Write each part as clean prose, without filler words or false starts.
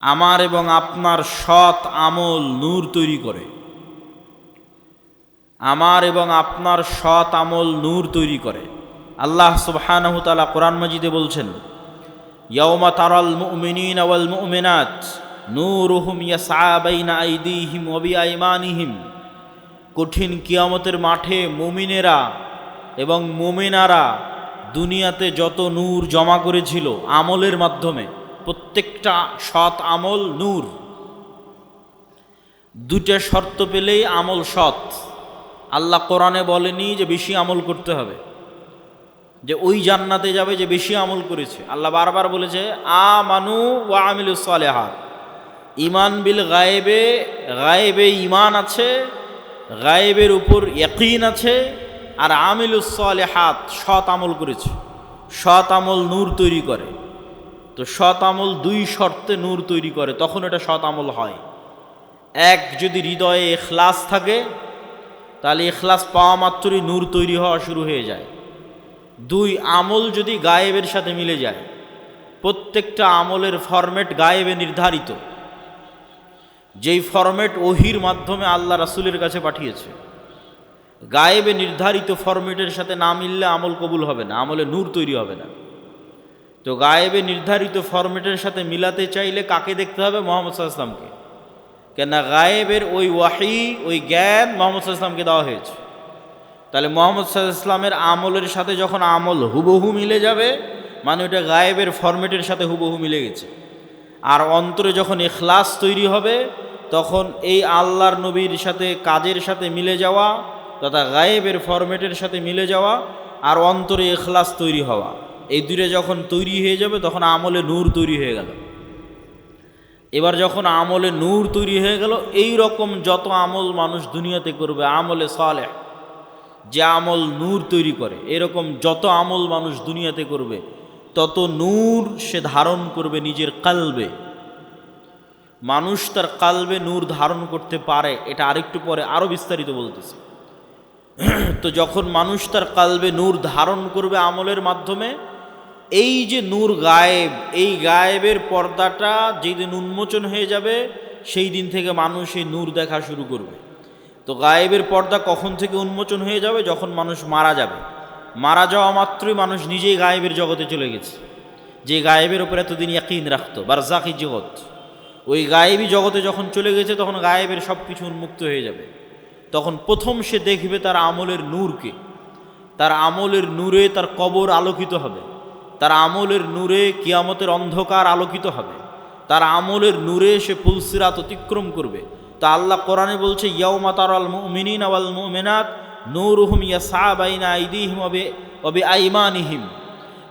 আমার এবং আপনার সৎ আমল নূর তৈরি করে। আমার এবং আপনার সৎ আমল নূর তৈরি করে। আল্লাহ সুবহানাহু ওয়া তাআলা কোরআন মাজিদে বলছেন, ইয়াউমা তারাল মুমিনিনা ওয়াল মুমিনাত নূরুহুম ইয়াসআ বাইনা আইদিহিম ওয়া বিআইমানিহিম। কঠিন কিয়ামতের মাঠে মুমিনেরা এবং মুমিনারা দুনিয়াতে যত নূর জমা করেছিল আমলের মাধ্যমে, প্রত্যেকটা সৎ আমল নূর। দুটো শর্ত পেলেই আমল সৎ। আল্লাহ কোরআনে বলেনি যে বেশি আমল করতে হবে, যে ওই জান্নাতে যাবে যে বেশি আমল করেছে। আল্লাহ বারবার বলেছে আমানু ওয়া আমিলুস সালিহাত। ঈমান বিল গায়েবে, গায়েবে ঈমান আছে, গায়েবের উপর ইয়াকিন আছে, আর আমিলুস সালিহাত সৎ আমল করেছে। সৎ আমল নূর তৈরি করে। তো সৎ আমল দুই শর্তে নূর তৈরি করে, তখন এটা সৎ আমল হয়। এক, যদি হৃদয়ে ইখলাস থাকে, তাহলে ইখলাস পাওয়া মাত্রই নূর তৈরি হওয়া শুরু হয়ে যায়। দুই, আমল যদি গায়েবের সাথে মিলে যায়। প্রত্যেকটা আমলের ফরম্যাট গায়েবে নির্ধারিত, যেই ফরম্যাট ওহির মাধ্যমে আল্লাহ রাসূলের কাছে পাঠিয়েছে। গায়েবে নির্ধারিত ফরম্যাটের সাথে না মিললে আমল কবুল হবে না, আমলে নূর তৈরি হবে না। তো গায়েবে নির্ধারিত ফরম্যাটের সাথে মিলাতে চাইলে কাকে দেখতে হবে? মুহাম্মদ সাল্লাল্লাহু আলাইহি ওয়াসাল্লামকে। কেননা গায়েবের ওই ওয়াহি, ওই জ্ঞান মুহাম্মদ সাল্লাল্লাহু আলাইহি ওয়াসাল্লামকে দেওয়া হয়েছে। তাহলে মুহাম্মদ সাল্লাল্লাহু আলাইহি ওয়াসাল্লামের আমলের সাথে যখন আমল হুবহু মিলে যাবে, মানে ওটা গায়েবের ফরম্যাটের সাথে হুবহু মিলে গেছে। আর অন্তরে যখন ইখলাস তৈরি হবে, তখন এই আল্লাহর নবীর সাথে কাজের সাথে মিলে যাওয়া, তথা গায়েবের ফরম্যাটের সাথে মিলে যাওয়া, আর অন্তরে ইখলাস তৈরি হওয়া, এই দুটো যখন তৈরি হয়ে যাবে তখন আমলে নূর তৈরি হয়ে গেল। এবার যখন আমলে নূর তৈরি হয়ে গেল, এই রকম যত আমল মানুষ দুনিয়াতে করবে, আমলে সালেহ, যে আমল নূর তৈরি করে, এরকম যত আমল মানুষ দুনিয়াতে করবে, তত নূর সে ধারণ করবে নিজের কালবে। মানুষ তার কালবে নূর ধারণ করতে পারে, এটা আরেকটু পরে আরও বিস্তারিত বলতেছে। তো যখন মানুষ তার কালবে নূর ধারণ করবে আমলের মাধ্যমে, এই যে নূর গায়েব, এই গায়েবের পর্দাটা যেদিন উন্মোচন হয়ে যাবে, সেই দিন থেকে মানুষ এই নূর দেখা শুরু করবে। তো গায়েবের পর্দা কখন থেকে উন্মোচন হয়ে যাবে? যখন মানুষ মারা যাবে। মারা যাওয়া মাত্রই মানুষ নিজেই গায়েবের জগতে চলে গেছে। যে গায়েবের উপর এতদিন ইয়াকিন রাখতো, বারজাখি জগৎ, ওই গায়েবী জগতে যখন চলে গেছে, তখন গায়েবের সব কিছু উন্মুক্ত হয়ে যাবে। তখন প্রথম সে দেখবে তার আমলের নূরকে। তার আমলের নূরে তার কবর আলোকিত হবে, তার আমলের নূরে কিয়ামতের অন্ধকার আলোকিত হবে, তার আমলের নূরে সে পুলসিরাত অতিক্রম করবে। তা আল্লাহ কোরআনে বলছে, ইয়াউমা তারাল মুমিনিনা ওয়াল মুমিনাত নূরুহুম ইয়াসআ বাইনা আইদিহিম ওয়া বিআইমানিহিম।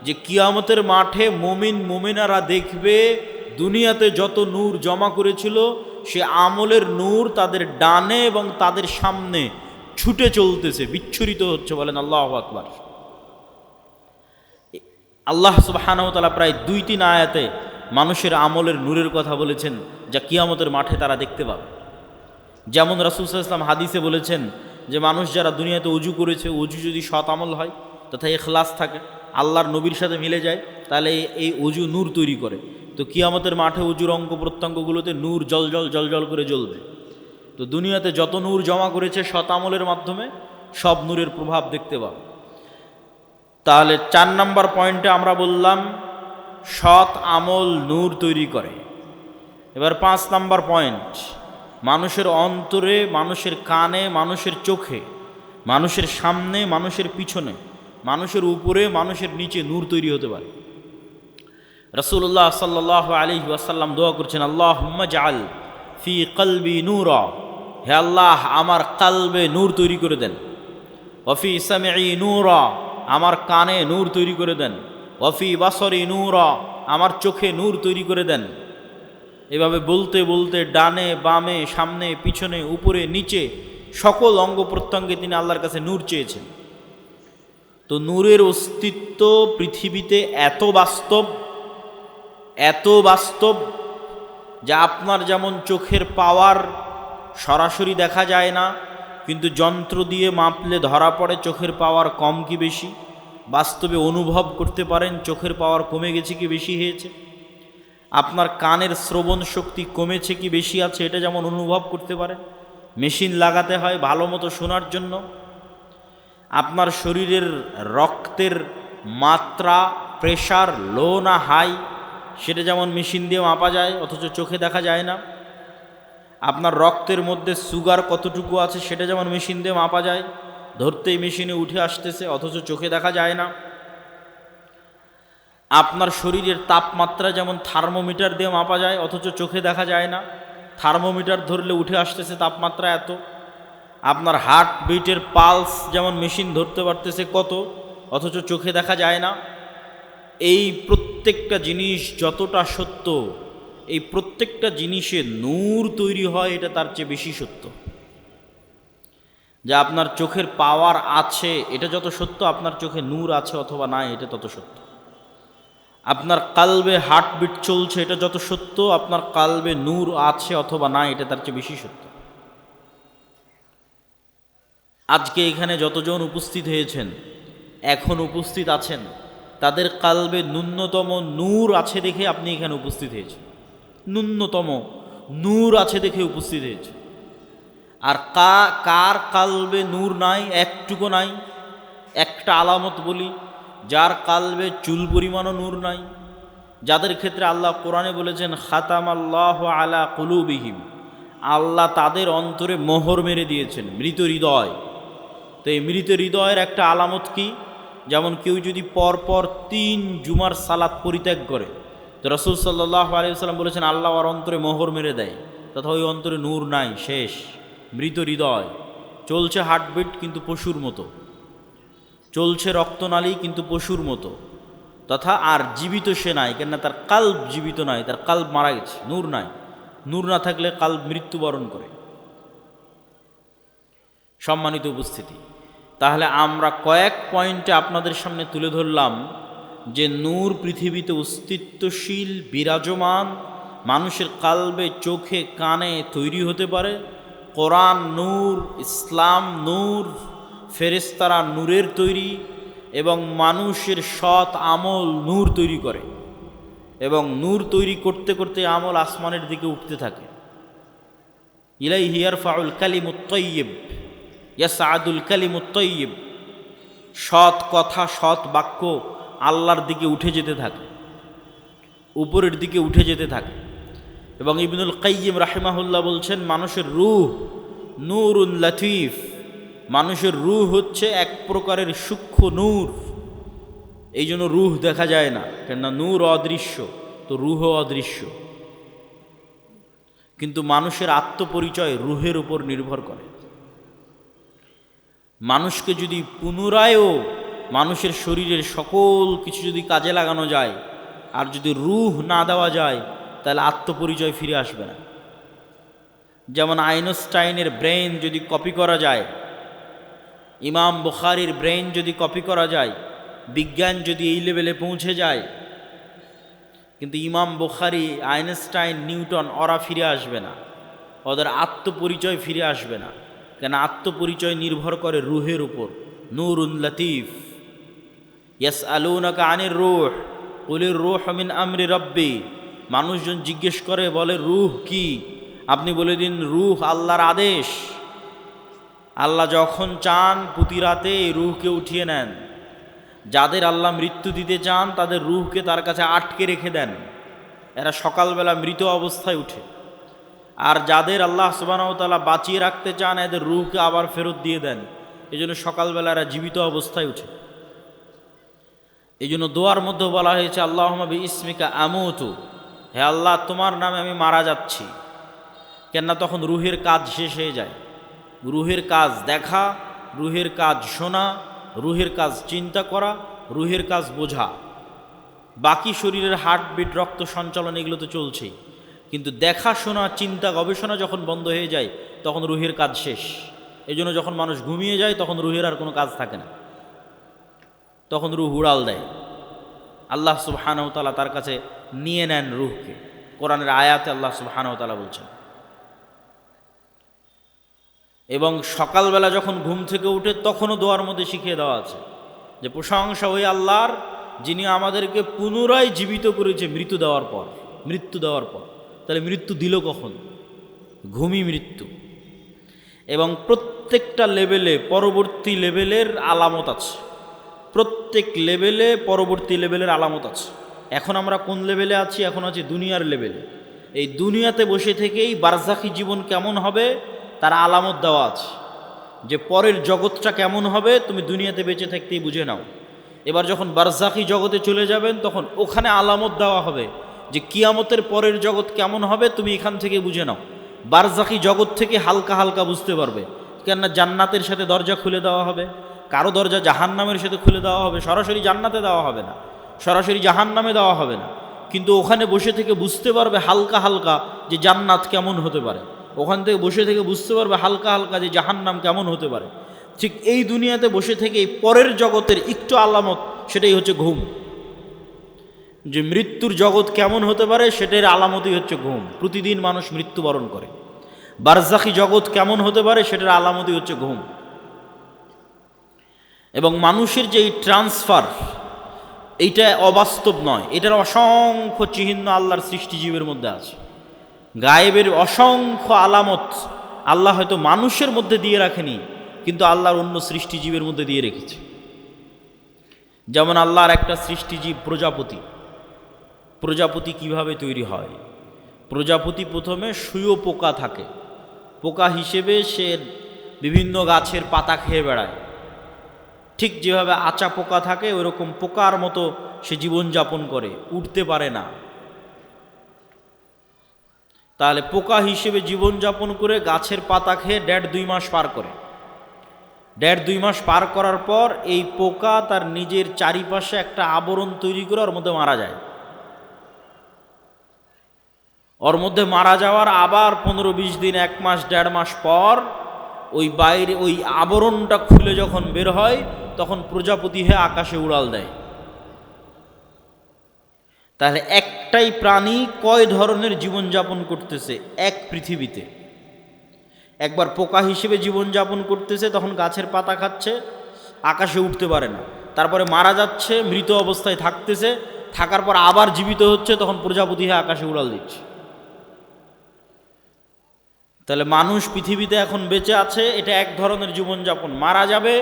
যে কিয়ামতের মাঠে মুমিন মুমিনারা দেখবে দুনিয়াতে যত নূর জমা করেছিল, সে আমলের নূর তাদের ডানে এবং তাদের সামনে ছুটে চলতেছে, বিচ্ছুরিত হচ্ছে। বলেন আল্লাহু আকবার। আল্লাহ সুবহানাহু ওয়া তাআলা প্রায় 2-3 আয়াতে মানুষের আমলের নূরের কথা বলেছেন, যা কিয়ামতের মাঠে তারা দেখতে পাবে। যেমন রাসূল সাল্লাল্লাহু আলাইহি ওয়াসাল্লাম হাদিসে বলেছেন যে মানুষ যারা দুনিয়াতে উজু করেছে, উজু যদি সৎ আমল হয় তথা ইখলাস থাকে, আল্লাহর নবীর সাথে মিলে যায়, তাহলে এই উজু নূর তৈরি করে। তো কিয়ামতের মাঠে উজুর অঙ্গ প্রত্যঙ্গগুলোতে নূর জল করে জ্বলবে। তো দুনিয়াতে যত নূর জমা করেছে সৎ আমলের মাধ্যমে, সব নূরের প্রভাব দেখতে পাবে। তাহলে 4 নম্বর পয়েন্টে আমরা বললাম সৎ আমল নূর তৈরি করে। এবার 5 নম্বর পয়েন্ট, মানুষের অন্তরে, মানুষের কানে, মানুষের চোখে, মানুষের সামনে, মানুষের পিছনে, মানুষের উপরে, মানুষের নিচে নূর তৈরি হতে পারে। রাসূলুল্লাহ সাল্লাল্লাহু আলাইহি ওয়াসাল্লাম দোয়া করছেন, আল্লাহুম্মা জাআল ফি কলবি নূরা, হে আল্লাহ আমার কালবে নূর তৈরি করে দেন। ওয়া ফি সামঈ নূরা, আমার কানে নূর তৈরি করে দেন। ওয়া ফি বাসরি নূরা, আমার চোখে নূর তৈরি করে দেন। এভাবে বলতে বলতে ডানে বামে, সামনে পিছনে, উপরে নিচে, সকল অঙ্গ প্রত্যঙ্গে তিনি আল্লাহর কাছে নূর চেয়েছেন। তো নূরের অস্তিত্ব পৃথিবীতে এত বাস্তব যে আপনার যেমন চোখের পাওয়ার সরাসরি দেখা যায় না, কিন্তু যন্ত্র দিয়ে মাপলে ধরা পড়ে চোখের পাওয়ার কম কি বেশি। বাস্তবে অনুভব করতে পারেন চোখের পাওয়ার কমে গেছে কি বেশি হয়েছে। আপনার কানের শ্রবণ শক্তি কমেছে কি বেশি আছে এটা যেমন অনুভব করতে পারেন, মেশিন লাগাতে হয় ভালো মতো শোনার জন্য। আপনার শরীরের রক্তের মাত্রা, প্রেশার লো না হাই সেটা যেমন মেশিন দিয়ে মাপা যায় অথচ চোখে দেখা যায় না। আপনার রক্তের মধ্যে সুগার কতটুকু আছে সেটা যেমন মেশিন দিয়ে মাপা যায়, ধরতেই মেশিনে উঠে আসতেছে অথচ চোখে দেখা যায় না। আপনার শরীরের তাপমাত্রা যেমন থার্মোমিটার দিয়ে মাপা যায় অথচ চোখে দেখা যায় না, থার্মোমিটার ধরলে উঠে আসতেছে তাপমাত্রা এত। আপনার হার্ট বিটের পালস যেমন মেশিন ধরতে পারতেছে কত, অথচ চোখে দেখা যায় না। এই প্রত্যেকটা জিনিস যতটা সত্য, এই প্রত্যেকটা জিনিসে নূর তৈরি হয় এটা তার চেয়ে বেশি সত্য। যে আপনার চোখের পাওয়ার আছে এটা যত সত্য, আপনার চোখে নূর আছে অথবা নাই এটা তত সত্য। আপনার কালবে হার্টবিট চলছে এটা যত সত্য, আপনার কালবে নূর আছে অথবা নাই এটা তার চেয়ে বেশি সত্য। আজকে এখানে যতজন উপস্থিত হয়েছেন, এখন উপস্থিত আছেন, তাদের কালবে ন্যূনতম নূর আছে দেখে আপনি এখানে উপস্থিত হয়েছেন, ন্যূনতম নূর আছে দেখে উপস্থিত হয়েছে। আর কার কালবে নূর নাই, একটুকু নাই? একটা আলামত বলি, যার কালবে চুল পরিমাণও নূর নাই, যাদের ক্ষেত্রে আল্লাহ কোরআনে বলেছেন খাতামাল্লাহু আলা কুলুবিহিম, আল্লাহ তাদের অন্তরে মোহর মেরে দিয়েছেন, মৃত হৃদয়। তো এই মৃত হৃদয়ের একটা আলামত কি? যেমন কেউ যদি পরপর 3 জুমার সালাত পরিত্যাগ করে, তো রাসূল সাল্লাল্লাহু আলাইহি ওয়াসাল্লাম বলেছেন আল্লাহ ওর অন্তরে মোহর মেরে দেয়, তথা ওই অন্তরে নূর নাই, শেষ, মৃত হৃদয়। চলছে হার্টবিট কিন্তু পশুর মতো, চলছে রক্তনালী কিন্তু পশুর মতো, তথা আর জীবিত সে নাই, কেননা তার কাল্ব জীবিত নাই, তার কাল্ব মারা গেছে, নূর নাই। নূর না থাকলে কাল্ব মৃত্যুবরণ করে। সম্মানিত উপস্থিতি, তাহলে আমরা কয়েক পয়েন্টে আপনাদের সামনে তুলে ধরলাম যে নূর পৃথিবীতে অস্তিত্বশীল, বিরাজমান, মানুষের কালবে, চোখে, কানে তৈরি হতে পারে। কোরআন নূর, ইসলাম নূর, ফেরেশতারা নূরের তৈরি, এবং মানুষের সৎ আমল নূর তৈরি করে, এবং নূর তৈরি করতে করতে আমল আসমানের দিকে উঠতে থাকে। ইলাইহি ইয়ারফাউল কালিমুত তাইয়্যিব ইয়াসআদুল কালিমুত তাইয়্যিব, সৎ কথা, সৎ বাক্য আল্লাহর দিকে উঠে যেতে থাকে, উপরের দিকে উঠে যেতে থাকে। এবং ইবনুল কাইয়্যিম রাহিমাহুল্লাহ বলছেন মানুষের রূহ নূরুন লাতীফ, মানুষের রূহ হচ্ছে এক প্রকারের সূক্ষ্ম নূর। এই জন্য রূহ দেখা যায় না, কেননা নূর অদৃশ্য, তো রূহ অদৃশ্য। কিন্তু মানুষের আত্মপরিচয় রূহের উপর নির্ভর করে। মানুষকে যদি পুনরায়ও মানুষের শরীরের সকল কিছু যদি কাজে লাগানো যায়, আর যদি রূহ না দেওয়া যায়, তাহলে আত্মপরিচয় ফিরে আসবে না। যেমন আইনস্টাইনের ব্রেন যদি কপি করা যায়, ইমাম বুখারীর ব্রেন যদি কপি করা যায়, বিজ্ঞান যদি এই লেভেলে পৌঁছে যায়, কিন্তু ইমাম বুখারী, আইনস্টাইন, নিউটন ওরা ফিরে আসবে না, ওদের আত্মপরিচয় ফিরে আসবে না। কেন? আত্মপরিচয় নির্ভর করে রূহের উপর। নূরুন লতীফ। ইয়াসআলুনাকা আনির রূহ কুলির রূহ মিন আমরি রব্বি, মানুষজন জিজ্ঞেস করে, বলে রূহ কি? আপনি বলে দিন রূহ আল্লাহর আদেশ। আল্লাহ যখন চান প্রতি রাতে এই রূহকে উঠিয়ে নেন। যাদের আল্লাহ মৃত্যু দিতে চান তাদের রূহকে তার কাছে আটকে রেখে দেন, এরা সকালবেলা মৃত অবস্থায় উঠে। আর যাদের আল্লাহ সুবহানাহু ওয়া তাআলা বাঁচিয়ে রাখতে চান, এদের রূহকে আবার ফেরত দিয়ে দেন। এই জন্য সকালবেলা এরা জীবিত অবস্থায় উঠে। এই জন্য দোয়ার মধ্যে বলা হয়েছে আল্লাহুম্মা বিইসমিকা আমুতু, হে আল্লাহ তোমার নামে আমি মারা যাচ্ছি। কেননা তখন রূহের কাজ শেষ হয়ে যায়। রূহের কাজ দেখা, রূহের কাজ শোনা, রূহের কাজ চিন্তা করা, রূহের কাজ বোঝা। বাকি শরীরের হার্টবিট, রক্ত সঞ্চালন এগুলো তো চলছেই, কিন্তু দেখা, শোনা, চিন্তা, গবেষণা যখন বন্ধ হয়ে যায় তখন রূহের কাজ শেষ। এই জন্য যখন মানুষ ঘুমিয়ে যায় তখন রূহের আর কোনো কাজ থাকে না, তখন রূহ উড়াল দেয়। আল্লাহ সুবহানাহু ওয়া তাআলা তার কাছে নিয়ে নেন রূহকে। কোরআনের আয়াতে আল্লাহ সুবহানাহু ওয়া তাআলা বলছেন। এবং সকালবেলা যখন ঘুম থেকে উঠে তখনও দোয়ার মধ্যে শিখিয়ে দেওয়া আছে যে প্রশংসা ওই আল্লাহর যিনি আমাদেরকে পুনরায় জীবিত করেছে মৃত্যু দেওয়ার পর। মৃত্যু দেওয়ার পর। তাহলে মৃত্যু দিল কখন? ঘুমই মৃত্যু। এবং প্রত্যেকটা লেভেলে পরবর্তী লেভেলের আলামত আছে, প্রত্যেক লেভেলে পরবর্তী লেভেলের আলামত আছে। এখন আমরা কোন লেভেলে আছি? এখন আছি দুনিয়ার লেভেলে। এই দুনিয়াতে বসে থেকেই বারজাখী জীবন কেমন হবে তার আলামত দেওয়া আছে, যে পরের জগৎটা কেমন হবে তুমি দুনিয়াতে বেঁচে থাকতেই বুঝে নাও। এবার যখন বারজাখী জগতে চলে যাবেন তখন ওখানে আলামত দেওয়া হবে যে কিয়ামতের পরের জগৎ কেমন হবে তুমি এখান থেকে বুঝে নাও। বারজাখী জগৎ থেকে হালকা হালকা বুঝতে পারবে, কেননা জান্নাতের সাথে দরজা খুলে দেওয়া হবে, কারো দরজা জাহান্নামের সাথে খুলে দেওয়া হবে, সরাসরি জান্নাতে দেওয়া হবে না, সরাসরি জাহান্নামে দেওয়া হবে না, কিন্তু ওখানে বসে থেকে বুঝতে পারবে হালকা হালকা যে জান্নাত কেমন হতে পারে, ওখান থেকে বসে থেকে বুঝতে পারবে হালকা হালকা যে জাহান্নাম কেমন হতে পারে। ঠিক এই দুনিয়াতে বসে থেকে এই পরের জগতের একটু আলামত, সেটাই হচ্ছে ঘুম। যে মৃত্যুর জগৎ কেমন হতে পারে সেটার আলামতই হচ্ছে ঘুম। প্রতিদিন মানুষ মৃত্যুবরণ করে। বারজাখী জগৎ কেমন হতে পারে সেটার আলামতই হচ্ছে ঘুম। এবং মানুষের যে এই ট্রান্সফার, এইটা অবাস্তব নয়, এটার অসংখ্য চিহ্ন আল্লাহর সৃষ্টিজীবের মধ্যে আছে। গায়েবের অসংখ্য আলামত আল্লাহ হয়তো মানুষের মধ্যে দিয়ে রাখেনি, কিন্তু আল্লাহর অন্য সৃষ্টিজীবের মধ্যে দিয়ে রেখেছে। যেমন আল্লাহর একটা সৃষ্টিজীব প্রজাপতি। প্রজাপতি কিভাবে তৈরি হয়? প্রজাপতি প্রথমে শুঁয়োপোকা থাকে, পোকা হিসেবে সে বিভিন্ন গাছের পাতা খেয়ে বেড়ায়। ঠিক যেভাবে আচা পোকা থাকে ওইরকম পোকার মতো সে জীবনযাপন করে, উঠতে পারে না। তাহলে পোকা হিসেবে জীবনযাপন করে গাছের পাতা খেয়ে 1.5-2 মাস পার করে। 1.5-2 মাস পার করার পর এই পোকা তার নিজের চারিপাশে একটা আবরণ তৈরি করে ওর মধ্যে মারা যায়। ওর মধ্যে মারা যাওয়ার আবার 15-20 দিন, 1 মাস 1.5 মাস পর ওই বাইরে ওই আবরণটা খুলে যখন বের হয় তখন প্রজাপতি হয়ে আকাশে উড়াল দেয়। তাহলে একটাই প্রাণী কয় ধরনের জীবনযাপন করতেছে এক পৃথিবীতে? একবার পোকা হিসেবে জীবনযাপন করতেছে, তখন গাছের পাতা খাচ্ছে, আকাশে উঠতে পারে না, তারপরে মারা যাচ্ছে, মৃত অবস্থায় থাকতেছে, থাকার পর আবার জীবিত হচ্ছে, তখন প্রজাপতি হয়ে আকাশে উড়াল দিচ্ছে। তাহলে মানুষ পৃথিবীতে এখন বেঁচে আছে, এটা এক ধরনের জীবনযাপন। মারা যাবে,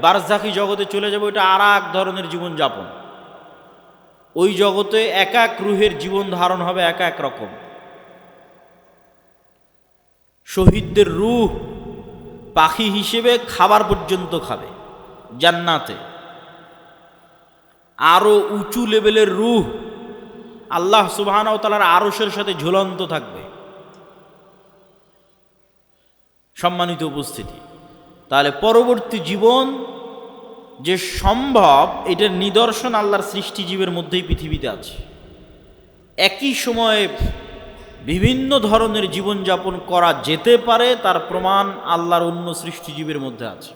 বারজাখী জগতে চলে যাবে, ওইটা আর এক ধরনের জীবনযাপন। ওই জগতে এক এক রুহের জীবন ধারণ হবে এক এক রকম। শহীদদের রূহ পাখি হিসেবে খাবার পর্যন্ত খাবে জান্নাতে। আরো উঁচু লেভেলের রূহ আল্লাহ সুবহানাহু ওয়া তাআলার আরশের সাথে ঝুলন্ত থাকবে। সম্মানিত উপস্থিতি, তাহলে পরবর্তী জীবন যে সম্ভব, এটার নিদর্শন আল্লাহর সৃষ্টিজীবের মধ্যেই পৃথিবীতে আছে। একই সময়ে বিভিন্ন ধরনের জীবনযাপন করা যেতে পারে, তার প্রমাণ আল্লাহর অন্য সৃষ্টিজীবের মধ্যে আছে।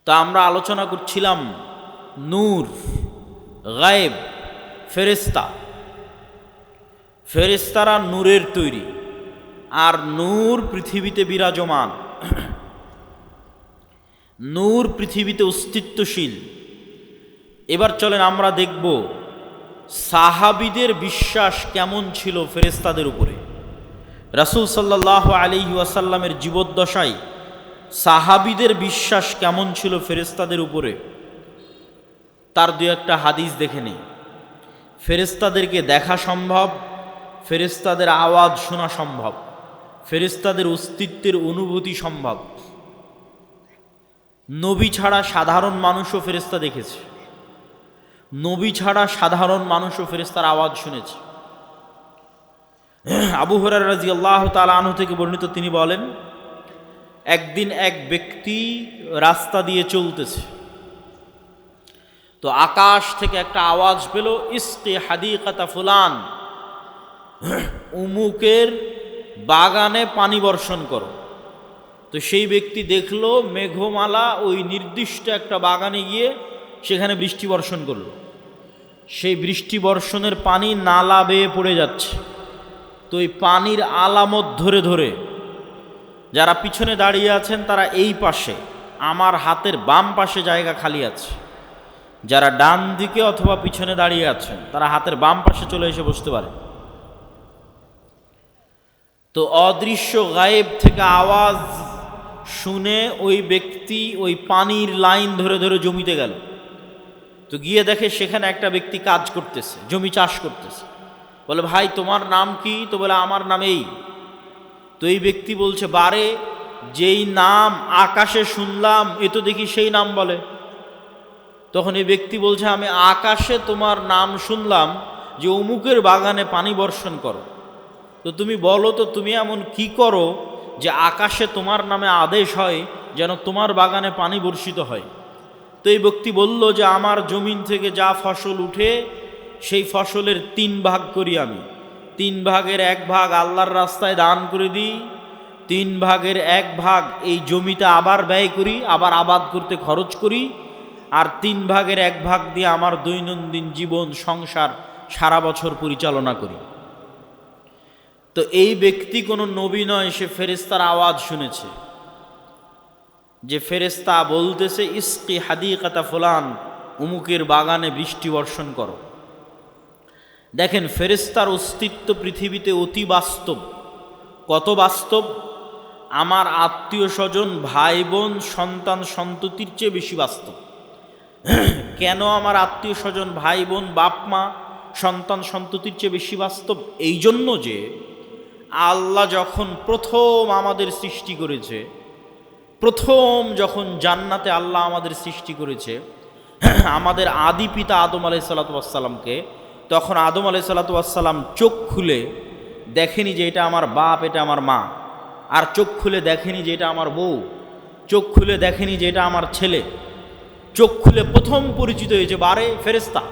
তা আমরা আলোচনা করছিলাম নূর, গায়েব, ফেরেশতা। ফেরেশতারা নূরের তৈরি, আর নূর পৃথিবীতে বিরাজমান। নূর পৃথিবীতে অস্তিত্বশীল। এবার চলেন আমরা দেখব সাহাবীদের বিশ্বাস কেমন ছিল ফেরেশতাদের উপরে। রাসূল সাল্লাল্লাহু আলাইহি ওয়াসাল্লামের জীবদ্দশায় সাহাবীদের বিশ্বাস কেমন ছিল ফেরেশতাদের উপরে, তার দু একটা হাদিস দেখে নেই। ফেরেশতাদেরকে দেখা সম্ভব, ফেরেশতাদের আওয়াজ শোনা সম্ভব, ফেরেশতাদের অস্তিত্বের অনুভূতি সম্ভব। নবী ছাড়া সাধারণ মানুষও ফেরেশতা দেখেছে, নবী ছাড়া সাধারণ মানুষও ফেরেশতার আওয়াজ শুনেছে। আবু হুরায়রা রাদিয়াল্লাহু তাআলা আনহু থেকে বর্ণিত, তিনি বলেন, একদিন এক ব্যক্তি রাস্তা দিয়ে চলতেছে, তো আকাশ থেকে একটা আওয়াজ পেল, ইসকি হাদিকাতা ফুলান, উমুকের বাগানে পানি বর্ষণ করো। তো সেই ব্যক্তি দেখলো মেঘমালা ওই নির্দিষ্ট একটা বাগানে গিয়ে সেখানে বৃষ্টি বর্ষণ করলো। সেই বৃষ্টি বর্ষণের পানি নালা বেয়ে পড়ে যাচ্ছে। তো এই পানির আলামত ধরে ধরে যারা পিছনে দাঁড়িয়ে আছেন তারা এই পাশে, আমার হাতের বাম পাশে জায়গা খালি আছে, যারা ডান দিকে অথবা পিছনে দাঁড়িয়ে আছেন তারা হাতের বাম পাশে চলে এসে বসতে পারে। তো অদৃশ্য গায়েব থেকে আওয়াজ শুনে ওই ব্যক্তি ওই পানির লাইন ধরে ধরে জমিতে গেল। তো গিয়ে দেখে সেখানে একটা ব্যক্তি কাজ করতেছে, জমি চাষ করতেছে। বলে, ভাই তোমার নাম কি? তো বলে, আমার নাম এই। তো এই ব্যক্তি বলছে, বারে যেই নাম আকাশে শুনলাম এ তো দেখি সেই নাম বলে। তখন এই ব্যক্তি বলছে, আমি আকাশে তোমার নাম শুনলাম যে অমুকের বাগানে পানি বর্ষণ করো। তো তুমি বলো তো তুমি এমন কি করো যে আকাশে তোমার নামে আদেশ হয় যেন তোমার বাগানে পানি বর্ষিত হয়? তো এই ব্যক্তি বলল যে আমার জমিন থেকে যা ফসল উঠে সেই ফসলের 3 ভাগ করি আমি। 3 ভাগের 1 ভাগ আল্লাহর রাস্তায় দান করে দিই, 3 ভাগের 1 ভাগ এই জমিতে আবার ব্যয় করি, আবার আবাদ করতে খরচ করি, আর 3 ভাগের 1 ভাগ দিয়ে আমার দৈনন্দিন জীবন সংসার সারা বছর পরিচালনা করি। তো এই ব্যক্তি কোনো নবী নয়, সে ফেরেশতার আওয়াজ শুনেছে যে ফেরেশতা বলতেছে, ইসকি হাদিকাতা ফুলান, উমুকের বাগানে বৃষ্টি বর্ষণ করো। দেখেন, ফেরেশতার অস্তিত্ব পৃথিবীতে অতি বাস্তব। কত বাস্তব? আমার আত্মীয় স্বজন, ভাই বোন, সন্তান সন্ততির চেয়ে বেশি বাস্তব। কেন আমার আত্মীয় স্বজন, ভাই বোন, বাপ মা, সন্তান সন্ততির চেয়ে বেশি বাস্তব? এই জন্য যে আল্লাহ যখন প্রথম আমাদের সৃষ্টি করেছে, প্রথম যখন জান্নাতে আল্লাহ আমাদের সৃষ্টি করেছে আমাদের আদি পিতা আদম আলাইহিসসালামকে, তখন আদম আলাইহিসসালাম চোখ খুলে দেখেনি যে এটা আমার বাপ, এটা আমার মা, আর চোখ খুলে দেখেনি যে এটা আমার বউ, চোখ খুলে দেখেনি যে এটা আমার ছেলে। চোখ খুলে প্রথম পরিচিত হয়েছে বারে ফেরেশতা।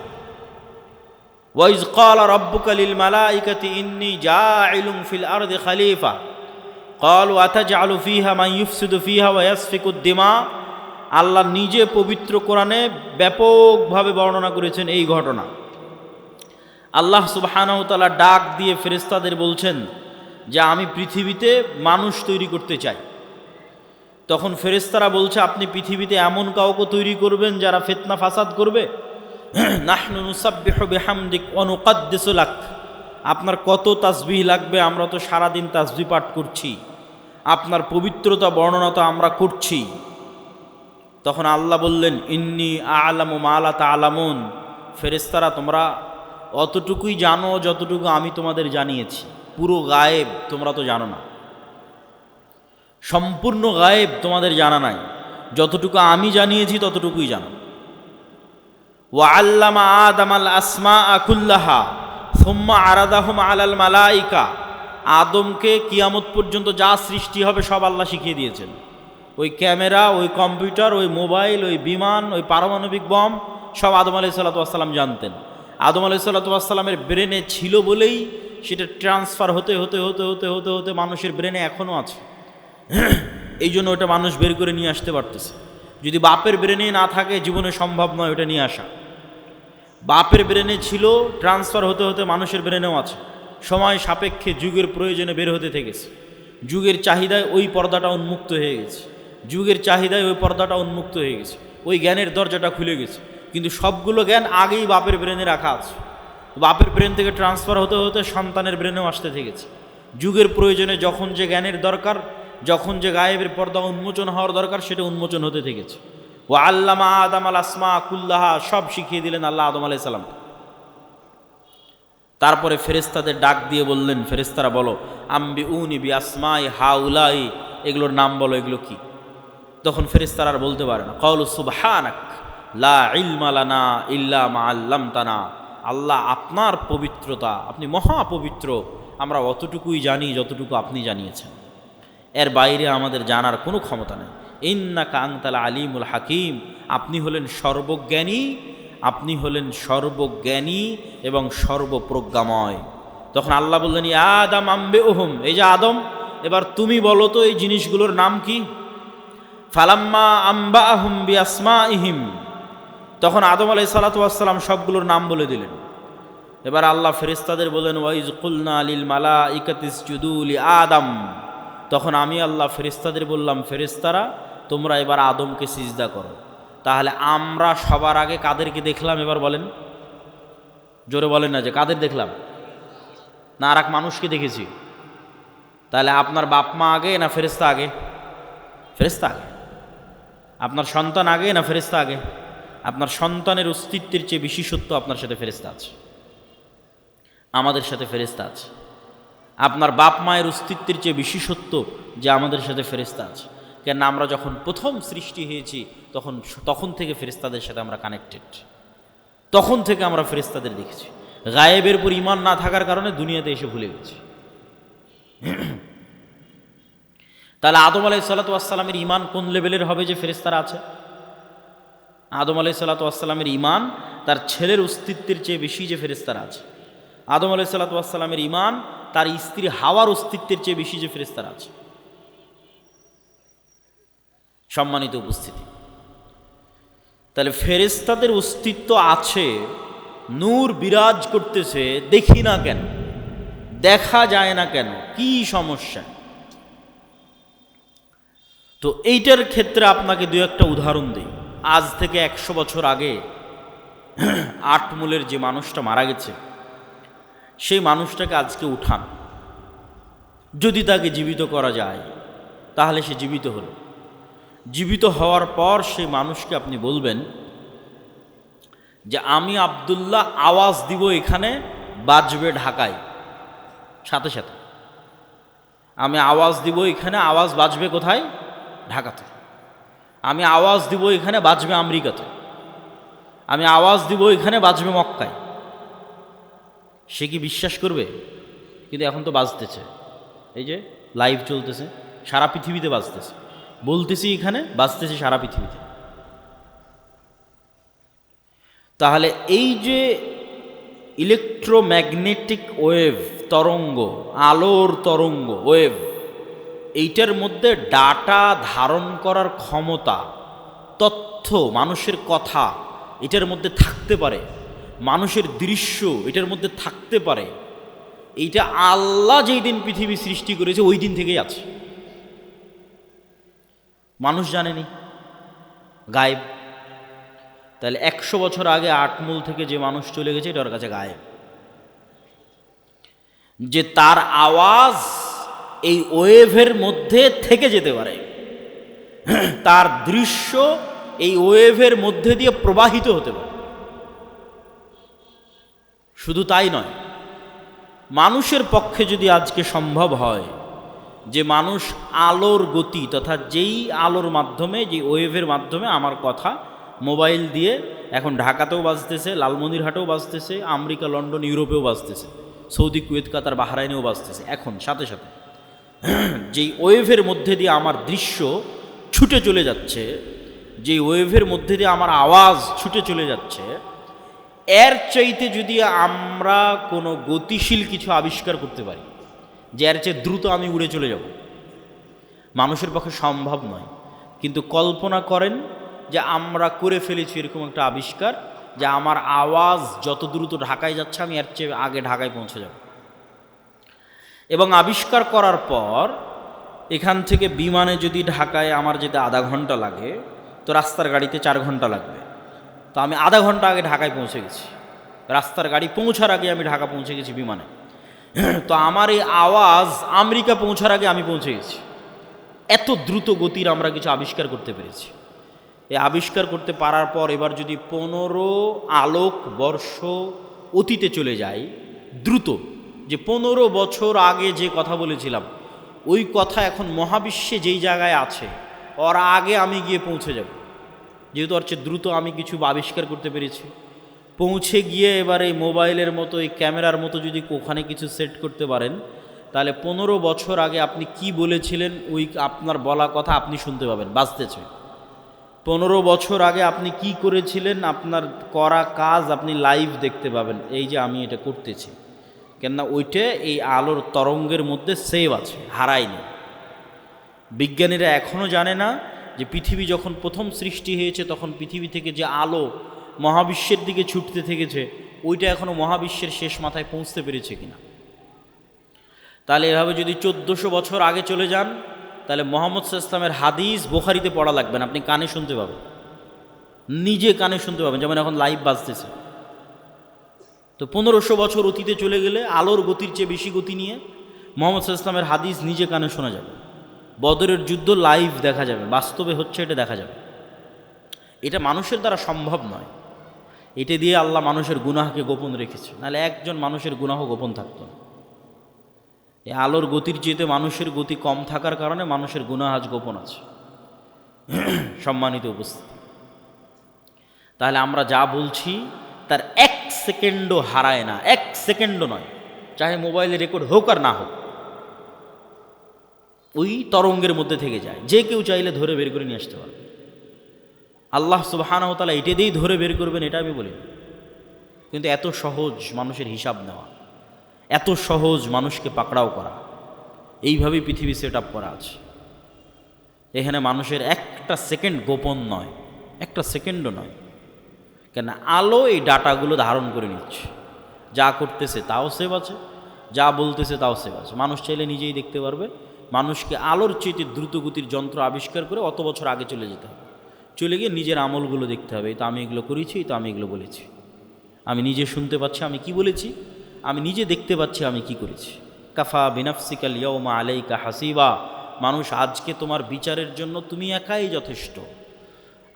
ওয়াইজ ক্বালা রাব্বুকা লিল মালাইকাতি ইন্নী জাইলুন ফিল আরদি খলিফা ক্বালু আতাজআলু ফিহা মান ইউফসিদু ফিহা ওয়া ইয়াসফিকুদ দিমা। আল্লাহ নিজে পবিত্র কোরআনে ব্যাপকভাবে বর্ণনা করেছেন এই ঘটনা। আল্লাহ সুবহানাহু ওয়া তাআলা ডাক দিয়ে ফেরেশতাদের বলছেন যে আমি পৃথিবীতে মানুষ তৈরি করতে চাই। তখন ফেরেশতারা বলছে, আপনি পৃথিবীতে এমন কাউকে তৈরি করবেন যারা ফিতনা ফাসাদ করবে? নাহনু নুসাব্বিহু বিহামদিক ওয়া নুকাদ্দিসু লাক। আপনার কত তাসবিহ লাগবে? আমরা তো সারাদিন তাসবিহ পাঠ করছি, আপনার পবিত্রতা বর্ণনা তো আমরা করছি। তখন আল্লাহ বললেন, ইন্নী আ'লামু মা লা তা'লামুন। ফেরেশতারা, তোমরা অতটুকুই জানো যতটুকু আমি তোমাদের জানিয়েছি। পুরো গায়েব তোমরা তো জানো না, সম্পূর্ণ গায়েব তোমাদের জানা নাই। যতটুকু আমি জানিয়েছি ততটুকুই জানো। ওয়া আল্লামা আদামাল আসমাআ কুল্লাহা সুম্মা আরাদাহুম আলাল মালাইকা। আদমকে কিয়ামত পর্যন্ত যা সৃষ্টি হবে সব আল্লাহ শিখিয়ে দিয়েছেন। ওই ক্যামেরা, ওই কম্পিউটার, ওই মোবাইল, ওই বিমান, ওই পারমাণবিক বম সব আদম আলাইহিসসালাম জানতেন। আদম আলাইহিসসালামের ব্রেনে ছিল বলেই সেটা ট্রান্সফার হতে হতে হতে হতে হতে হতে মানুষের ব্রেনে এখনও আছে। এই জন্য ওটা মানুষ বের করে নিয়ে আসতে পারতেছে। যদি বাপের ব্রেনে না থাকে জীবনে সম্ভব নয় ওটা নিয়ে আসা। বাপের ব্রেনে ছিল, ট্রান্সফার হতে হতে মানুষের ব্রেনেও আছে। সময় সাপেক্ষে যুগের প্রয়োজনে বের হতে থেকেছে। যুগের চাহিদায় ওই পর্দাটা উন্মুক্ত হয়ে গেছে, যুগের চাহিদায় ওই পর্দাটা উন্মুক্ত হয়ে গেছে, ওই জ্ঞানের দরজাটা খুলে গেছে। কিন্তু সবগুলো জ্ঞান আগেই বাপের ব্রেনে রাখা আছে। বাপের ব্রেন থেকে ট্রান্সফার হতে হতে সন্তানের ব্রেনেও আসতে থেকেছে। যুগের প্রয়োজনে যখন যে জ্ঞানের দরকার, যখন যে গায়েবের পর্দা উন্মোচন হওয়ার দরকার, সেটা উন্মোচন হতে থেকেছে। ও আল্লামা আদম আল আসমা কুল্লাহা, সব শিখিয়ে দিলেন আল্লাহ আদম আলাইহিস সালাম। তারপরে ফেরেশতাদের ডাক দিয়ে বললেন, ফেরেশতারা বলো, আম্বিউনি বি আসমাই হাউলাই, এগুলোর নাম বলো, এগুলো কি? তখন ফেরেশতারা আর বলতে পারে না। ক্বালু সুবহানাক লা ইলমা লানা ইল্লা মা আল্লামতানা। আল্লাহ, আপনার পবিত্রতা, আপনি মহাপবিত্র, আমরা অতটুকুই জানি যতটুকু আপনি জানিয়েছেন, এর বাইরে আমাদের জানার কোনো ক্ষমতা নেই। ইন্নাকা আনতাল আলিমুল হাকিম, আপনি হলেন সর্বজ্ঞানী, আপনি হলেন সর্বজ্ঞানী এবং সর্বপ্রজ্ঞাময়। তখন আল্লাহ বললেন, ইয়া আদম আম্বিউহুম, এই যে আদম, এবার তুমি বলো তো এই জিনিসগুলোর নাম কি? ফালাম্মা আম্বাআহুম বিআসমাইহিম, তখন আদম আলাইহিস সালাতু ওয়াস সালাম সবগুলোর নাম বলে দিলেন। এবার আল্লাহ ফেরেশতাদের বলেন, ওয়াইজ কুলনা লিল মালাইকাতি ইসজুদু লি আদম, তখন আমি আল্লাহ ফেরেশতাদের বললাম, ফেরেশতারা তোমরা এবার আদমকে সিজদা করো। তাহলে আমরা সবার আগে কাদেরকে দেখলাম এবার বলেন, জোরে বলেন না যে কাদের দেখলাম, না আর এক মানুষকে দেখেছি। তাহলে আপনার বাপ মা আগে না ফেরেশতা আগে? ফেরেশতা আগে। আপনার সন্তান আগে না ফেরেশতা আগে? আপনার সন্তানের অস্তিত্বের চেয়ে বেশি সত্য আপনার সাথে ফেরেশতা আছে, আমাদের সাথে ফেরেশতা আছে। আপনার বাপ মায়ের অস্তিত্বের চেয়ে বেশি সত্য যে আমাদের সাথে ফেরেশতা আছে। কেন আমরা যখন প্রথম সৃষ্টি হয়েছি তখন থেকে ফেরেশতাদের সাথে আমরা কানেক্টেড, তখন থেকে আমরা ফেরেশতাদের দেখেছি। গায়েবের উপর ঈমান না থাকার কারণে দুনিয়াতে এসে ভুলে গেছি। তাহলে আদম আলাইহিসসালাতু ওয়াসসালামের ঈমান কোন লেভেলের হবে যে ফেরেশতারা আছে? আদম আলাইহিসসালাতু ওয়াসসালামের ঈমান তার ছেলের অস্তিত্বের চেয়ে বেশি যে ফেরেশতারা আছে। আদম আলাইহিসসালাতু ওয়াসসালামের ঈমান তার স্ত্রী হাওয়ার অস্তিত্বের চেয়ে বেশি যে ফেরেশতারা আছে। সম্মানিত উপস্থিতি, তাহলে ফেরেশতাদের অস্তিত্ব আছে, নূর বিরাজ করতেছে, দেখি না কেন, দেখা যায় না কেন, কি সমস্যা? তো এইটার ক্ষেত্রে আপনাকে দু একটা উদাহরণ দিই। আজ থেকে 100 বছর আগে আটমূলের যে মানুষটা মারা গেছে, সেই মানুষটাকে আজকে উঠান, যদি তাকে জীবিত করা যায় তাহলে সে জীবিত হলো। জীবিত হওয়ার পর সেই মানুষকে আপনি বলবেন যে আমি আব্দুল্লাহ আওয়াজ দিব, এখানে বাজবে ঢাকায়, সাথে সাথে আমি আওয়াজ দিব, এখানে আওয়াজ বাজবে কোথায়? ঢাকাতে। আমি আওয়াজ দিব, এখানে বাজবে আমেরিকাতে। আমি আওয়াজ দিব, এখানে বাজবে মক্কায়। সে কি বিশ্বাস করবে? কিন্তু এখন তো বাজতেছে, এই যে লাইভ চলতেছে, সারা পৃথিবীতে বাজতেছে, বলতেছি এখানে, বাজতেছে সারা পৃথিবীতে। তাহলে এই যে ইলেকট্রোম্যাগনেটিক ওয়েভ, তরঙ্গ, আলোর তরঙ্গ ওয়েভ, এইটার মধ্যে ডাটা ধারণ করার ক্ষমতা, তথ্য, মানুষের কথা এটার মধ্যে থাকতে পারে, মানুষের দৃশ্য এটার মধ্যে থাকতে পারে। এইটা আল্লাহ যেই দিন পৃথিবী সৃষ্টি করেছে ওই দিন থেকেই আছে, মানুষ জানেনি, গায়েব। তাহলে 100 বছর আগে আটমূল থেকে যে মানুষ চলে গেছে এটার কাছে গায়েব। যে তার আওয়াজ এই ওয়েভের মধ্যে থেকে যেতে পারে, তার দৃশ্য এই ওয়েভের মধ্যে দিয়ে প্রবাহিত হতে পারে। শুধু তাই নয়, মানুষের পক্ষে যদি আজকে সম্ভব হয় যে মানুষ আলোর গতি তথা যেই আলোর মাধ্যমে, যে ওয়েভের মাধ্যমে আমার কথা মোবাইল দিয়ে এখন ঢাকাতেও বাজতেছে, লালমনিরহাটেও বাজতেছে, আমেরিকা, লন্ডন, ইউরোপেও বাজতেছে, সৌদি, কুয়েত, কাতার, বাহরাইনেও বাজতেছে, এখন সাথে সাথে যেই ওয়েভের মধ্যে দিয়ে আমার দৃশ্য ছুটে চলে যাচ্ছে, যেই ওয়েভের মধ্যে দিয়ে আমার আওয়াজ ছুটে চলে যাচ্ছে, এর চাইতে যদি আমরা কোনো গতিশীল কিছু আবিষ্কার করতে পারি যে এর চেয়ে দ্রুত আমি উড়ে চলে যাব, মানুষের পক্ষে সম্ভব নয়। কিন্তু কল্পনা করেন যে আমরা করে ফেলেছি এরকম একটা আবিষ্কার যে আমার আওয়াজ যত দ্রুত ঢাকায় যাচ্ছে আমি এর চেয়ে আগে ঢাকায় পৌঁছে যাব। এবং আবিষ্কার করার পর এখান থেকে বিমানে যদি ঢাকায় আমার যেতে আধা ঘন্টা লাগে, তো রাস্তার গাড়িতে 4 ঘন্টা লাগবে। তো আমি আধা ঘন্টা আগে ঢাকায় পৌঁছে গেছি, রাস্তার গাড়ি পৌঁছার আগে আমি ঢাকা পৌঁছে গেছি বিমানে। তো আমার এই আওয়াজ আমেরিকা পৌঁছার আগে আমি পৌঁছে গেছি। এত দ্রুত গতির আমরা কিছু আবিষ্কার করতে পেরেছি। এই আবিষ্কার করতে পারার পর এবার যদি 15 আলোক বর্ষ অতীতে চলে যাই, দ্রুত, যে 15 বছর আগে যে কথা বলেছিলাম ওই কথা এখন মহাবিশ্বে যেই জায়গায় আছে ওর আগে আমি গিয়ে পৌঁছে যাব, যেহেতু ওর চেয়ে দ্রুত আমি কিছু আবিষ্কার করতে পেরেছি। পৌঁছে গিয়ে এবার এই মোবাইলের মতো, এই ক্যামেরার মতো যদি ওখানে কিছু সেট করতে পারেন, তাহলে 15 বছর আগে আপনি কি বলেছিলেন ওই আপনার বলা কথা আপনি শুনতে পাবেন, বাজতেছে। 15 বছর আগে আপনি কি করেছিলেন, আপনার করা কাজ আপনি লাইভ দেখতে পাবেন, এই যে আমি এটা করতেছি, কেননা ওইটা এই আলোর তরঙ্গের মধ্যে সেভ আছে, হারায়নি। বিজ্ঞানীরা এখনও জানে না যে পৃথিবী যখন প্রথম সৃষ্টি হয়েছে তখন পৃথিবী থেকে যে আলো মহাবিশ্বের দিকে ছুটতে থেকেছে ওইটা এখনও মহাবিশ্বের শেষ মাথায় পৌঁছতে পেরেছে কিনা। তাহলে এভাবে যদি 1400 বছর আগে চলে যান, তাহলে মুহাম্মদ সাল্লাল্লাহু আলাইহি ওয়াসাল্লামের হাদিস বুখারীতে পড়া লাগবে না, আপনি কানে শুনতে পাবেন। নিজে কানে শুনতে পাবেন, যেমন এখন লাইভ বাজতেছে। তো 1500 বছর অতীতে চলে গেলে আলোর গতির চেয়ে বেশি গতি নিয়ে মুহাম্মদ সাল্লাল্লাহু আলাইহি ওয়াসাল্লামের হাদিস নিজে কানে শোনা যাবে। বদরের যুদ্ধ লাইভ দেখা যাবে, বাস্তবে হচ্ছে এটা দেখা যাবে। এটা মানুষের দ্বারা সম্ভব নয়। এটা দিয়ে আল্লাহ মানুষের গুনাহকে গোপন রেখেছে, নাহলে একজন মানুষের গুনাহ গোপন থাকতো না। এই আলোর গতির চেয়ে মানুষের গতি কম থাকার কারণে মানুষের গুনাহ আজ গোপন আছে। সম্মানিত উপস্থিতি, তাহলে আমরা যা বলছি তার 1 সেকেন্ডও হারায় না, 1 সেকেন্ডও নয়, চাহে মোবাইলে রেকর্ড হোক আর না হোক, ওই তরঙ্গের মধ্যে থেকে যায়। যে কেউ চাইলে ধরে বের করে নিয়ে আসতে পারবে। আল্লাহ সুবহানাহু ওয়া তাআলা এটা দিয়েই ধরে বের করবেন এটা আমি বলি। কিন্তু এত সহজ মানুষের হিসাব নেওয়া, এত সহজ মানুষকে পাকড়াও করা, এইভাবেই পৃথিবী সেট আপ করা আছে। এখানে মানুষের একটা সেকেন্ড গোপন নয়, একটা সেকেন্ডও নয়। কেন? আলো এই ডাটাগুলো ধারণ করে নিচ্ছে, যা করতেছে তাও সেভ আছে, যা বলতেছে তাও সেভ আছে। মানুষ চাইলে নিজেই দেখতে পারবে। মানুষকে আলোর চেয়ে দ্রুতগতির যন্ত্র আবিষ্কার করে অত বছর আগে চলে যেতে হবে, চলে গিয়ে নিজের আমলগুলো দেখতে হবে। তো আমি এগুলো করেছি, তো আমি এগুলো বলেছি, আমি নিজে শুনতে পাচ্ছি আমি কি বলেছি, আমি নিজে দেখতে পাচ্ছি আমি কি করেছি। কাফা বিনাফসিকাল ইয়াউমা আলাইকা হাসিবা, মানুষ আজকে তোমার বিচারের জন্য তুমি একাই যথেষ্ট।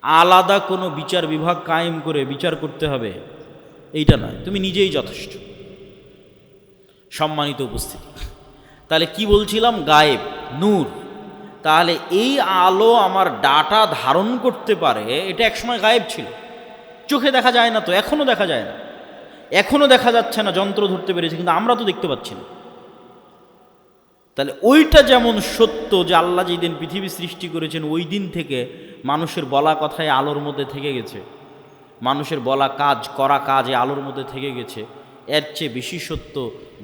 আলাদা কোনো বিচার বিভাগ কায়েম করে বিচার করতে হবে এইটা নয়, তুমি নিজেই যথেষ্ট। সম্মানিত উপস্থিতি, তাহলে কি বলছিলাম? গায়েব, নূর। তাহলে এই আলো আমার ডাটা ধারণ করতে পারে, এটা একসময় গায়েব ছিল, চোখে দেখা যায় না, তো এখনও দেখা যায় না, এখনও দেখা যাচ্ছে না। যন্ত্র ধরতে পেরেছে কিন্তু আমরা তো দেখতে পাচ্ছি না। তাহলে ওইটা যেমন সত্য যে আল্লাহ যেদিন পৃথিবী সৃষ্টি করেছেন ওই দিন থেকে মানুষের বলা কথায় আলোর মধ্যে থেকে গেছে, মানুষের বলা কাজ করা কাজ এই আলোর মধ্যে থেকে গেছে, এর চেয়ে বেশি সত্য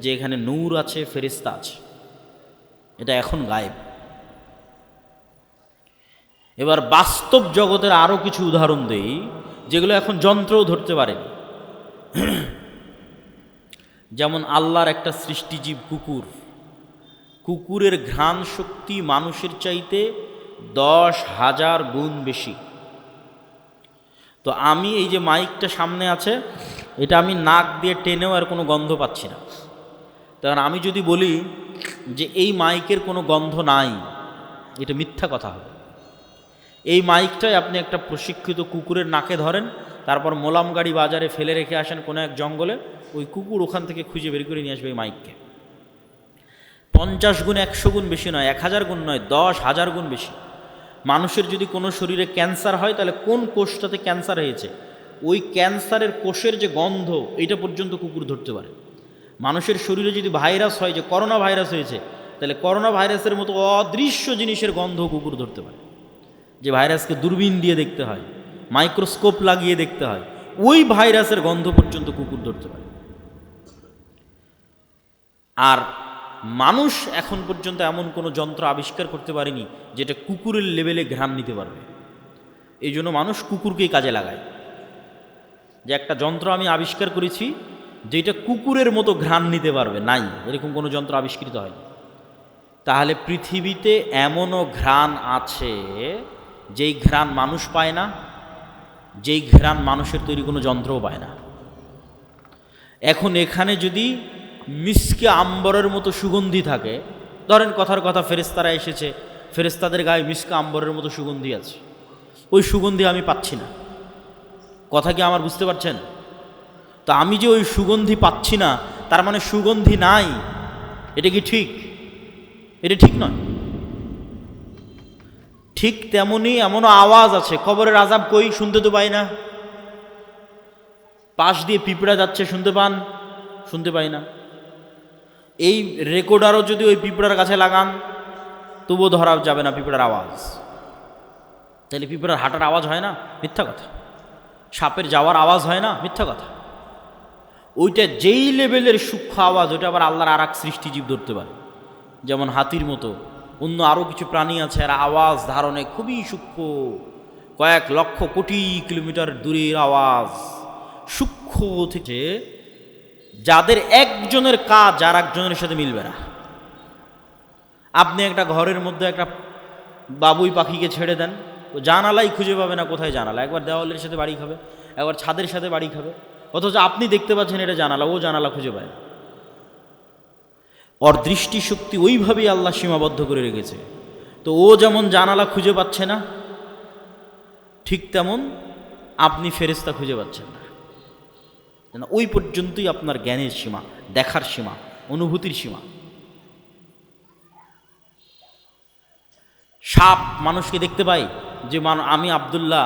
যে এখানে নূর আছে, ফেরেশতা আছে। এটা এখন গায়েব। এবার বাস্তব জগতের আরও কিছু উদাহরণ দেই যেগুলো এখন যন্ত্রও ধরতে পারেনি। যেমন আল্লাহর একটা সৃষ্টিজীব কুকুর, কুকুরের ঘ্রাণ শক্তি মানুষের চাইতে 10,000 গুণ বেশি। তো আমি এই যে মাইকটা সামনে আছে, এটা আমি নাক দিয়ে টেনেও আর কোনো গন্ধ পাচ্ছি না। কারণ আমি যদি বলি যে এই মাইকের কোনো গন্ধ নাই, এটা মিথ্যা কথা হবে। এই মাইকটাই আপনি একটা প্রশিক্ষিত কুকুরের নাকে ধরেন, তারপর মোলাম গাড়ি বাজারে ফেলে রেখে আসেন কোনো এক জঙ্গলে, ওই কুকুর ওখান থেকে খুঁজে বের করে নিয়ে আসবে এই মাইককে। 50 গুণ 100 গুণ বেশি নয়, 1000 গুণ নয়, 10,000 গুণ বেশি। মানুষের যদি কোনো শরীরে ক্যান্সার হয়, তাহলে কোন কোষটাতে ক্যান্সার হয়েছে ওই ক্যান্সারের কোষের যে গন্ধ এইটা পর্যন্ত কুকুর ধরতে পারে। মানুষের শরীরে যদি ভাইরাস হয়, যে করোনা ভাইরাস হয়েছে, তাহলে করোনা ভাইরাসের মতো অদৃশ্য জিনিসের গন্ধ কুকুর ধরতে পারে। যে ভাইরাসকে দূরবীন দিয়ে দেখতে হয়, মাইক্রোস্কোপ লাগিয়ে দেখতে হয়, ওই ভাইরাসের গন্ধ পর্যন্ত কুকুর ধরতে পারে। আর মানুষ এখন পর্যন্ত এমন কোনো যন্ত্র আবিষ্কার করতে পারেনি যেটা কুকুরের লেভেলে ঘ্রাণ নিতে পারবে। এই জন্য মানুষ কুকুরকেই কাজে লাগায়, যে একটা যন্ত্র আমি আবিষ্কার করেছি যেটা কুকুরের মতো ঘ্রাণ নিতে পারবে, নাই, এরকম কোনো যন্ত্র আবিষ্কৃত হয়নি। তাহলে পৃথিবীতে এমনও ঘ্রাণ আছে যেই ঘ্রাণ মানুষ পায় না, যেই ঘ্রাণ মানুষের তৈরি কোনো যন্ত্রও পায় না। এখন এখানে যদি মিসকে আম্বরের মতো সুগন্ধি থাকে, ধরেন কথার কথা ফেরেশতারা এসেছে, ফেরেশতাদের গায়ে মিসকে আম্বরের মতো সুগন্ধি আছে, ওই সুগন্ধি আমি পাচ্ছি না। কথা কি আমার বুঝতে পারছেন? তো আমি যে ওই সুগন্ধি পাচ্ছি না, তার মানে সুগন্ধি নাই, এটা কি ঠিক? এটা ঠিক নয়। ঠিক তেমনি এমনও আওয়াজ আছে, কবরের আযাব কই, শুনতে তো পাই না। পাশ দিয়ে পিঁপড়া যাচ্ছে, শুনতে পান? শুনতে পাই না। এই রেকর্ডারও যদি ওই পিঁপড়ার কাছে লাগান তবুও ধরা যাবে না পিঁপড়ার আওয়াজ। তাহলে পিঁপড়ার হাঁটার আওয়াজ হয় না? মিথ্যা কথা। সাপের যাওয়ার আওয়াজ হয় না? মিথ্যা কথা। ওইটা যেই লেভেলের সূক্ষ্ম আওয়াজ, ওইটা আবার আল্লাহর আর এক সৃষ্টিজীব ধরতে পারে। যেমন হাতির মতো অন্য আরও কিছু প্রাণী আছে, আর আওয়াজ ধারণে খুবই সূক্ষ্ম, কয়েক লক্ষ কোটি কিলোমিটার দূরের আওয়াজ, সূক্ষ্ম থেকে, যাদের একজনের কাজ আর একজনের সাথে মিলবে না। আপনি একটা ঘরের মধ্যে একটা বাবুই পাখিকে ছেড়ে দেন, জানালাই খুঁজে পাবে না কোথায় জানালা, একবার দেওয়ালের সাথে বাড়ি খাবে, একবার ছাদের সাথে বাড়ি খাবে, অথচ আপনি দেখতে পাচ্ছেন এটা জানালা, ও জানালা খুঁজে পায় না। ওর দৃষ্টিশক্তি ওইভাবেই আল্লাহ সীমাবদ্ধ করে রেখেছে। তো ও যেমন জানালা খুঁজে পাচ্ছে না, ঠিক তেমন আপনি ফেরেশতা খুঁজে পাচ্ছেন না। ওই পর্যন্তই আপনার জ্ঞানের সীমা, দেখার সীমা, অনুভূতির সীমা। সাপ মানুষকে দেখতে পাই যে আমি আব্দুল্লাহ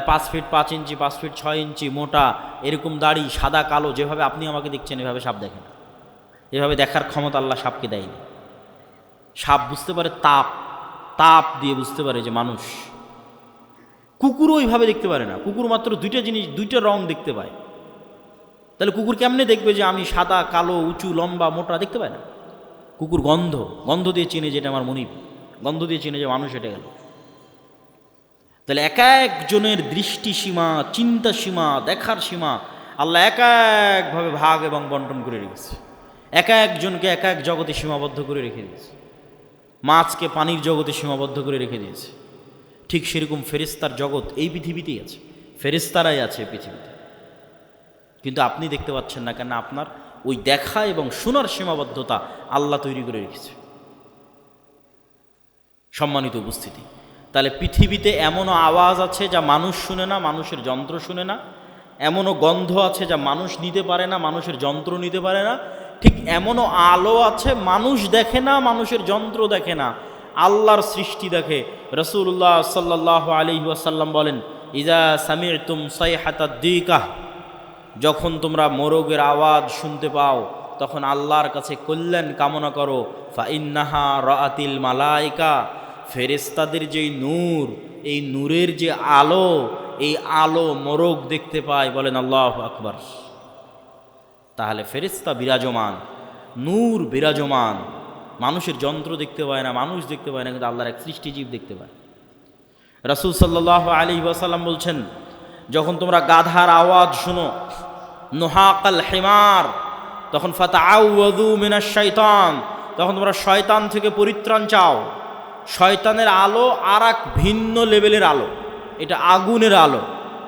5 ফিট 5 ইঞ্চি, 5 ফিট 6 ইঞ্চি মোটা, এরকম দাড়ি, সাদা কালো, যেভাবে আপনি আমাকে দেখছেন এভাবে সাপ দেখেন। এভাবে দেখার ক্ষমতা আল্লাহ সাপকে দেয়নি। সাপ বুঝতে পারে তাপ দিয়ে বুঝতে পারে যে মানুষ। কুকুরও ওইভাবে দেখতে পারে না, কুকুর মাত্র দুইটা রং দেখতে পায়। তাহলে কুকুর কেমনে দেখবে যে আমি সাদা কালো উঁচু লম্বা মোটা? দেখতে পায় না। কুকুর গন্ধ দিয়ে চিনে যে এটা আমার মনিব, গন্ধ দিয়ে চিনে যে মানুষ এটা গেল। তাহলে এক একজনের দৃষ্টি সীমা, চিন্তা সীমা, দেখার সীমা আল্লাহ এক একভাবে ভাগ এবং বন্টন করে রেখেছে। এক একজনকে এক এক জগতে সীমাবদ্ধ করে রেখে দিয়েছে। মাছকে পানির জগতে সীমাবদ্ধ করে রেখে দিয়েছে। ঠিক সেরকম ফেরেশতার জগৎ এই পৃথিবীতেই আছে, ফেরেশতারাই আছে পৃথিবীতে, কিন্তু আপনি দেখতে পাচ্ছেন না কেন? আপনার ওই দেখা এবং শোনার সীমাবদ্ধতা আল্লাহ তৈরি করে রেখেছে। সম্মানিত উপস্থিতি, তাহলে পৃথিবীতে এমনও আওয়াজ আছে যা মানুষ শুনে না, মানুষের যন্ত্র শুনে না। এমনও গন্ধ আছে যা মানুষ নিতে পারে না, মানুষের যন্ত্র নিতে পারে না। ঠিক এমনও আলো আছে মানুষ দেখে না, মানুষের যন্ত্র দেখে না, আল্লাহর সৃষ্টি দেখে। রাসূলুল্লাহ সাল্লাল্লাহু আলাইহি ওয়াসাল্লাম বলেন, ইজা সামি'তুম সাইহাতাদ দিকাহ, যখন তোমরা মোরগের আওয়াজ শুনতে পাও তখন আল্লাহর কাছে কল্যাণ কামনা করো। ফা ইন্নাহা রাআতিল মালাইকা, ফেরেশতাদের যেই নূর, এই নূরের যে আলো, এই আলো মোরগ দেখতে পায়। বলেন আল্লাহু আকবার। তাহলে ফেরেশতা বিরাজমান, নূর বিরাজমান। মানুষের যন্ত্র দেখতে পায় না, মানুষ দেখতে পায় না, কিন্তু আল্লাহর এক সৃষ্টিজীব দেখতে পায়। রাসূল সাল্লাল্লাহু আলাইহি ওয়াসাল্লাম বলছেন, যখন তোমরা গাধার আওয়াজ শুনো, নুহাকাল হিমার, তখন ফাতাআউযু মিনাশ শাইতান, তখন তোমরা শয়তান থেকে পরিত্রাণ চাও। শয়তানের আলো আর এক ভিন্ন লেভেলের আলো, এটা আগুনের আলো।